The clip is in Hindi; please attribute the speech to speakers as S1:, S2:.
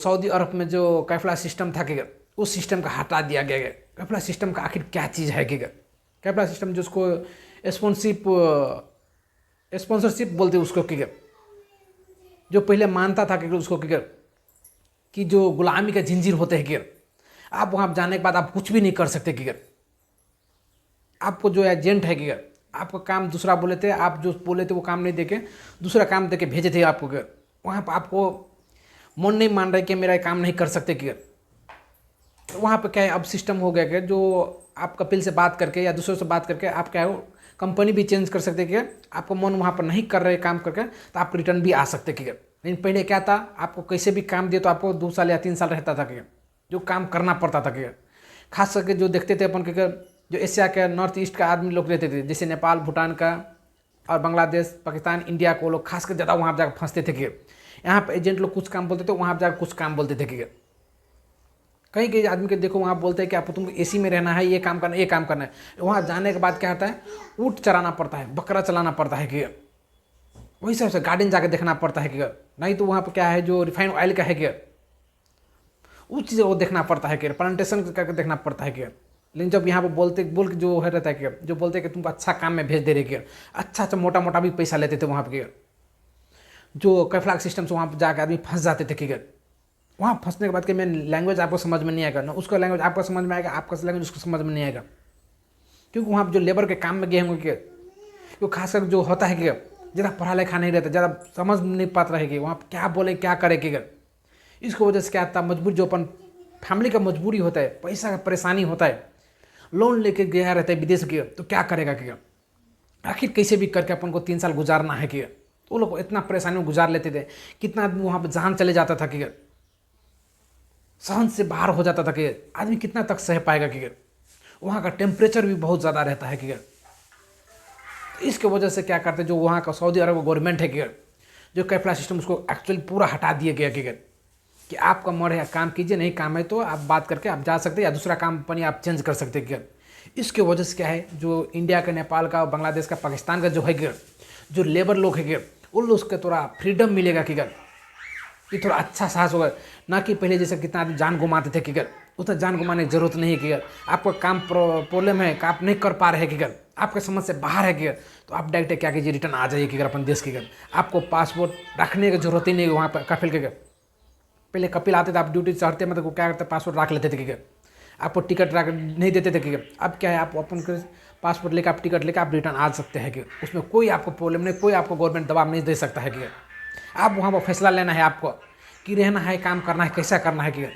S1: सऊदी अरब में जो कैफला सिस्टम था कि उस सिस्टम का हटा दिया गया है। कैफला सिस्टम का आखिर क्या चीज़ है कि कैफला सिस्टम जिसको स्पॉन्सिप स्पॉन्सरशिप बोलते उसको कि जो पहले मानता था कि उसको कि जो गुलामी का जंजीर होते हैं कि आप वहाँ जाने के बाद आप कुछ भी नहीं कर सकते कि आपको जो एजेंट है कि आपका काम दूसरा बोले थे, आप जो बोले थे वो काम नहीं देके दूसरा काम देके भेजे थे आपको कि वहाँ पर आपको मन नहीं मान रहे कि मेरा काम नहीं कर सकते कि तो वहाँ पे क्या है, अब सिस्टम हो गया कि जो आप कपिल से बात करके या दूसरों से बात करके आप क्या है कंपनी भी चेंज कर सकते कि आपको मन वहाँ पर नहीं कर रहे काम करके तो आप रिटर्न भी आ सकते कि लेकिन पहले क्या था, आपको कैसे भी काम दिए तो आपको 2 साल या 3 साल रहता था कि जो काम करना पड़ता था कि खास करके जो देखते थे अपन के जो एशिया के नॉर्थ ईस्ट का आदमी लोग रहते थे, जैसे नेपाल, भूटान का और बांग्लादेश, पाकिस्तान, इंडिया को लोग खास कर ज़्यादा वहाँ पर जाकर फंसते थे कि यहाँ पर एजेंट लोग कुछ काम बोलते थे, वहाँ पर जाकर कुछ काम बोलते थे कि कहीं कहीं आदमी के देखो वहाँ बोलते हैं कि आपको तुमको एसी में रहना है, ये काम करना है, ये काम करना है। वहाँ जाने के बाद क्या होता है, ऊँट चराना पड़ता है, बकरा चलाना पड़ता है कि वही सब से गार्डन जाकर देखना पड़ता है कि नहीं तो वहाँ पर क्या है जो रिफाइंड ऑयल का है कि उस चीज़ को देखना पड़ता है कि प्लांटेशन करके देखना पड़ता है कि लेकिन जब यहाँ पर बोल के जो है रहता है कि जो बोलते हैं कि तुमको अच्छा काम में भेज दे रहे कि अच्छा मोटा मोटा भी पैसा लेते थे वहाँ पर जो कैफला सिस्टम से वहाँ पर जाकर आदमी फंस जाते थे कि वहाँ फंसने के बाद कि मैं लैंग्वेज आपको समझ में नहीं आएगा ना, उसका लैंग्वेज आपको समझ में आएगा, आपका लैंग्वेज उसको समझ में नहीं आएगा, क्योंकि वहाँ जो लेबर के काम में गए होंगे क्यों खासकर जो होता है कि ज़्यादा पढ़ा लिखा नहीं रहता, ज़्यादा समझ नहीं पाता रहेगी वहाँ पर क्या बोले क्या करे कि इसको वजह से क्या आता है मजबूर जो अपन फैमिली का मजबूरी होता है, पैसा का परेशानी होता है, लोन लेके गया रहता है विदेश के तो क्या करेगा कि आखिर कैसे भी करके अपन को 3 साल गुजारना है कि तो वो लोग इतना परेशानी में गुजार लेते थे, कितना आदमी वहाँ पर जान चले जाता था कि सहन से बाहर हो जाता था कि आदमी कितना तक सह पाएगा कि वहाँ का टेम्परेचर भी बहुत ज़्यादा रहता है कि इसके वजह से क्या करते जो वहाँ का सऊदी अरब गवर्नमेंट है कि जो कैफला सिस्टम उसको एक्चुअली पूरा हटा दिया गया कि आपका मन है काम कीजिए, नहीं काम है तो आप बात करके आप जा सकते या दूसरा कंपनी आप चेंज कर सकते कि इसके वजह से क्या है जो इंडिया का, नेपाल का, बांग्लादेश का, पाकिस्तान का जो है कि जो लेबर लोग है कि उन लोग को थोड़ा फ्रीडम मिलेगा कि थोड़ा अच्छा साहस होगा, ना कि पहले जैसे कितना आदमी जान घुमाते थे कि उतना जान घुमाने की जरूरत नहीं है कि आपको काम प्रॉब्लम है कि आप नहीं कर पा रहे हैं कि आपके समझ से बाहर है कि तो आप डायरेक्ट क्या कीजिए रिटर्न आ जाइए कि अपन देश की आपको पासपोर्ट रखने की जरूरत ही नहीं है वहाँ पर कपिल के पहले कपिल आते थे, आप ड्यूटी चढ़ते मतलब वो क्या करते पासपोर्ट रख लेते थे कि आपको टिकट रख नहीं देते थे कि अब क्या है आप अपन के पासपोर्ट लेकर आप टिकट लेकर आप रिटर्न आ सकते हैं कि उसमें कोई आपको प्रॉब्लम नहीं, कोई आपको गवर्नमेंट दबाव नहीं दे सकता है कि आप वहाँ पर फैसला लेना है आपको कि रहना है, काम करना है, कैसा करना है कि